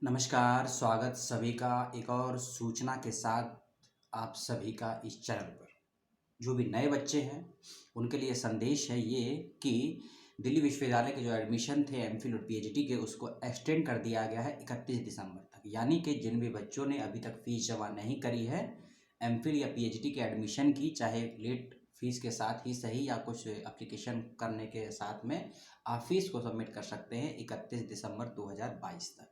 नमस्कार, स्वागत सभी का एक और सूचना के साथ आप सभी का इस चैनल पर। जो भी नए बच्चे हैं उनके लिए संदेश है ये कि दिल्ली विश्वविद्यालय के जो एडमिशन थे एमफिल और पीएचडी के उसको एक्सटेंड कर दिया गया है 31 दिसंबर तक। यानी कि जिन भी बच्चों ने अभी तक फीस जमा नहीं करी है एमफिल या पीएचडी के एडमिशन की, चाहे लेट फीस के साथ ही सही या कुछ एप्लीकेशन करने के साथ में, आप फीस को सबमिट कर सकते हैं 31 दिसंबर 2022 तक।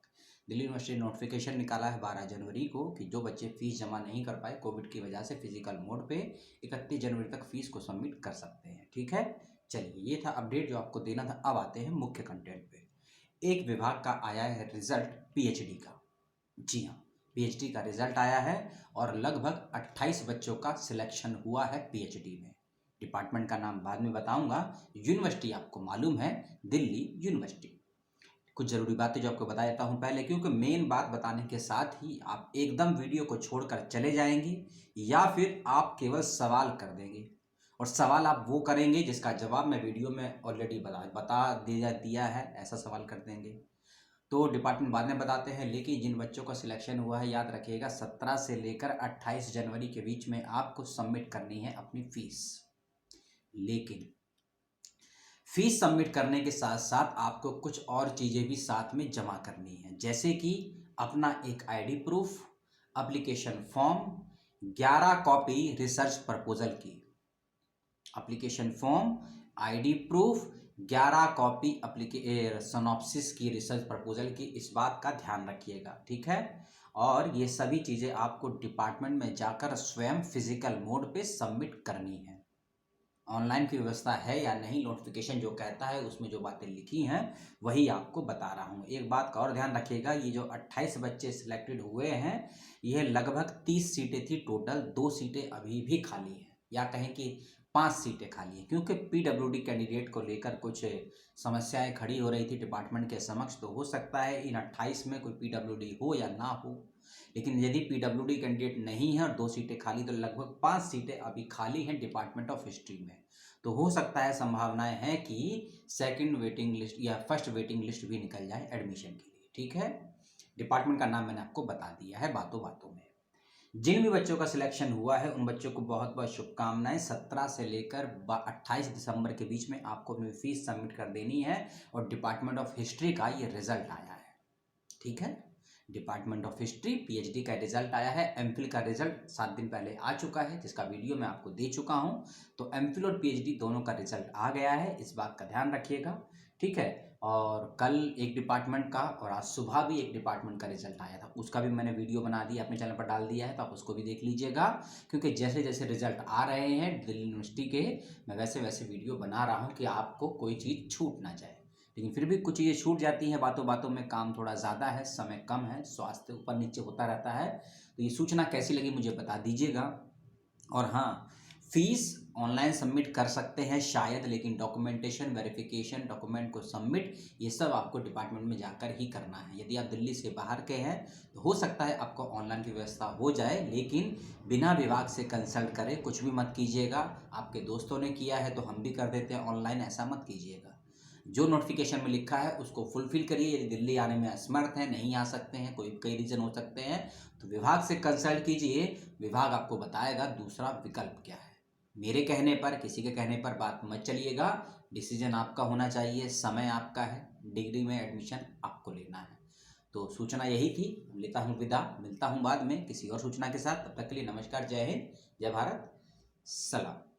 दिल्ली यूनिवर्सिटी ने नोटिफिकेशन निकाला है 12 जनवरी को कि जो बच्चे फीस जमा नहीं कर पाए कोविड की वजह से फिजिकल मोड पे 31 जनवरी तक फीस को सबमिट कर सकते हैं। ठीक है, चलिए ये था अपडेट जो आपको देना था। अब आते हैं मुख्य कंटेंट पे। एक विभाग का आया है रिजल्ट पीएचडी का। जी हाँ, पीएचडी का रिजल्ट आया है और लगभग 28 बच्चों का सिलेक्शन हुआ है पीएचडी में। डिपार्टमेंट का नाम बाद में बताऊंगा। यूनिवर्सिटी आपको मालूम है, दिल्ली यूनिवर्सिटी। कुछ ज़रूरी बातें जो आपको बता देता हूँ पहले, क्योंकि मेन बात बताने के साथ ही आप एकदम वीडियो को छोड़कर चले जाएंगे या फिर आप केवल सवाल कर देंगे। और सवाल आप वो करेंगे जिसका जवाब मैं वीडियो में ऑलरेडी बता दिया है, ऐसा सवाल कर देंगे। तो डिपार्टमेंट बाद में बताते हैं, लेकिन जिन बच्चों का सिलेक्शन हुआ है याद रखिएगा 17 से लेकर 28 जनवरी के बीच में आपको सबमिट करनी है अपनी फीस। लेकिन फीस सबमिट करने के साथ साथ आपको कुछ और चीज़ें भी साथ में जमा करनी है, जैसे कि अपना एक ID proof, application form, 11 copy research proposal की। Application form, ID proof, 11 copy synopsis की रिसर्च प्रपोजल की। इस बात का ध्यान रखिएगा, ठीक है। और ये सभी चीज़ें आपको डिपार्टमेंट में जाकर स्वयं फिजिकल मोड पे सबमिट करनी है। ऑनलाइन की व्यवस्था है या नहीं, नोटिफिकेशन जो कहता है उसमें जो बातें लिखी हैं वही आपको बता रहा हूँ। एक बात का और ध्यान रखिएगा, ये जो 28 बच्चे सिलेक्टेड हुए हैं यह लगभग 30 सीटें थी टोटल, 2 सीटें अभी भी खाली हैं, या कहें कि 5 सीटें खाली हैं, क्योंकि पीडब्ल्यूडी कैंडिडेट को लेकर कुछ समस्याएं खड़ी हो रही थी डिपार्टमेंट के समक्ष। तो हो सकता है इन 28 में कोई पीडब्ल्यूडी हो या ना हो, लेकिन यदि पीडब्ल्यूडी कैंडिडेट नहीं है और 2 सीटें खाली, तो लगभग 5 सीटें अभी खाली हैं डिपार्टमेंट ऑफ हिस्ट्री में। तो हो सकता है, संभावनाएं हैं कि सेकंड वेटिंग लिस्ट या फर्स्ट वेटिंग लिस्ट भी निकल जाए एडमिशन के लिए, ठीक है। डिपार्टमेंट का नाम मैंने आपको बता दिया है बातों बातों में। जिन भी बच्चों का सिलेक्शन हुआ है उन बच्चों को बहुत बहुत शुभकामनाएं। 17 से लेकर 28 दिसंबर के बीच में आपको अपनी फीस सबमिट कर देनी है और डिपार्टमेंट ऑफ हिस्ट्री का ये रिजल्ट आया है, ठीक है। डिपार्टमेंट ऑफ हिस्ट्री पीएचडी का रिजल्ट आया है। एमफिल का रिजल्ट 7 दिन पहले आ चुका है, जिसका वीडियो मैं आपको दे चुका हूं। तो एमफिल और पीएचडी दोनों का रिजल्ट आ गया है, इस बात का ध्यान रखिएगा, ठीक है। और कल एक डिपार्टमेंट का और आज सुबह भी एक डिपार्टमेंट का रिजल्ट आया था, उसका भी मैंने वीडियो बना दिया, अपने चैनल पर डाल दिया है, तो आप उसको भी देख लीजिएगा। क्योंकि जैसे जैसे रिजल्ट आ रहे हैं दिल्ली यूनिवर्सिटी के, मैं वैसे वैसे वीडियो बना रहा हूँ कि आपको कोई चीज़ छूट ना जाए। लेकिन फिर भी कुछ चीज़ें छूट जाती हैं बातों बातों में, काम थोड़ा ज़्यादा है, समय कम है, स्वास्थ्य ऊपर नीचे होता रहता है। तो ये सूचना कैसी लगी मुझे बता दीजिएगा। और हाँ, फीस ऑनलाइन सबमिट कर सकते हैं शायद, लेकिन डॉक्यूमेंटेशन, वेरिफिकेशन, डॉक्यूमेंट को सबमिट, ये सब आपको डिपार्टमेंट में जाकर ही करना है। यदि आप दिल्ली से बाहर के हैं तो हो सकता है आपको ऑनलाइन की व्यवस्था हो जाए, लेकिन बिना विभाग से कंसल्ट करे कुछ भी मत कीजिएगा। आपके दोस्तों ने किया है तो हम भी कर देते हैं ऑनलाइन, ऐसा मत कीजिएगा। जो नोटिफिकेशन में लिखा है उसको फुलफिल करिए। यदि दिल्ली आने में असमर्थ हैं, नहीं आ सकते हैं, कोई कई रीज़न हो सकते हैं, तो विभाग से कंसल्ट कीजिए, विभाग आपको बताएगा दूसरा विकल्प क्या है। मेरे कहने पर, किसी के कहने पर बात मत चलिएगा, डिसीजन आपका होना चाहिए, समय आपका है, डिग्री में एडमिशन आपको लेना है। तो सूचना यही थी, लेता हूँ विदा, मिलता हूँ बाद में किसी और सूचना के साथ। तब तक के लिए नमस्कार, जय हिंद, जय भारत, सलाम।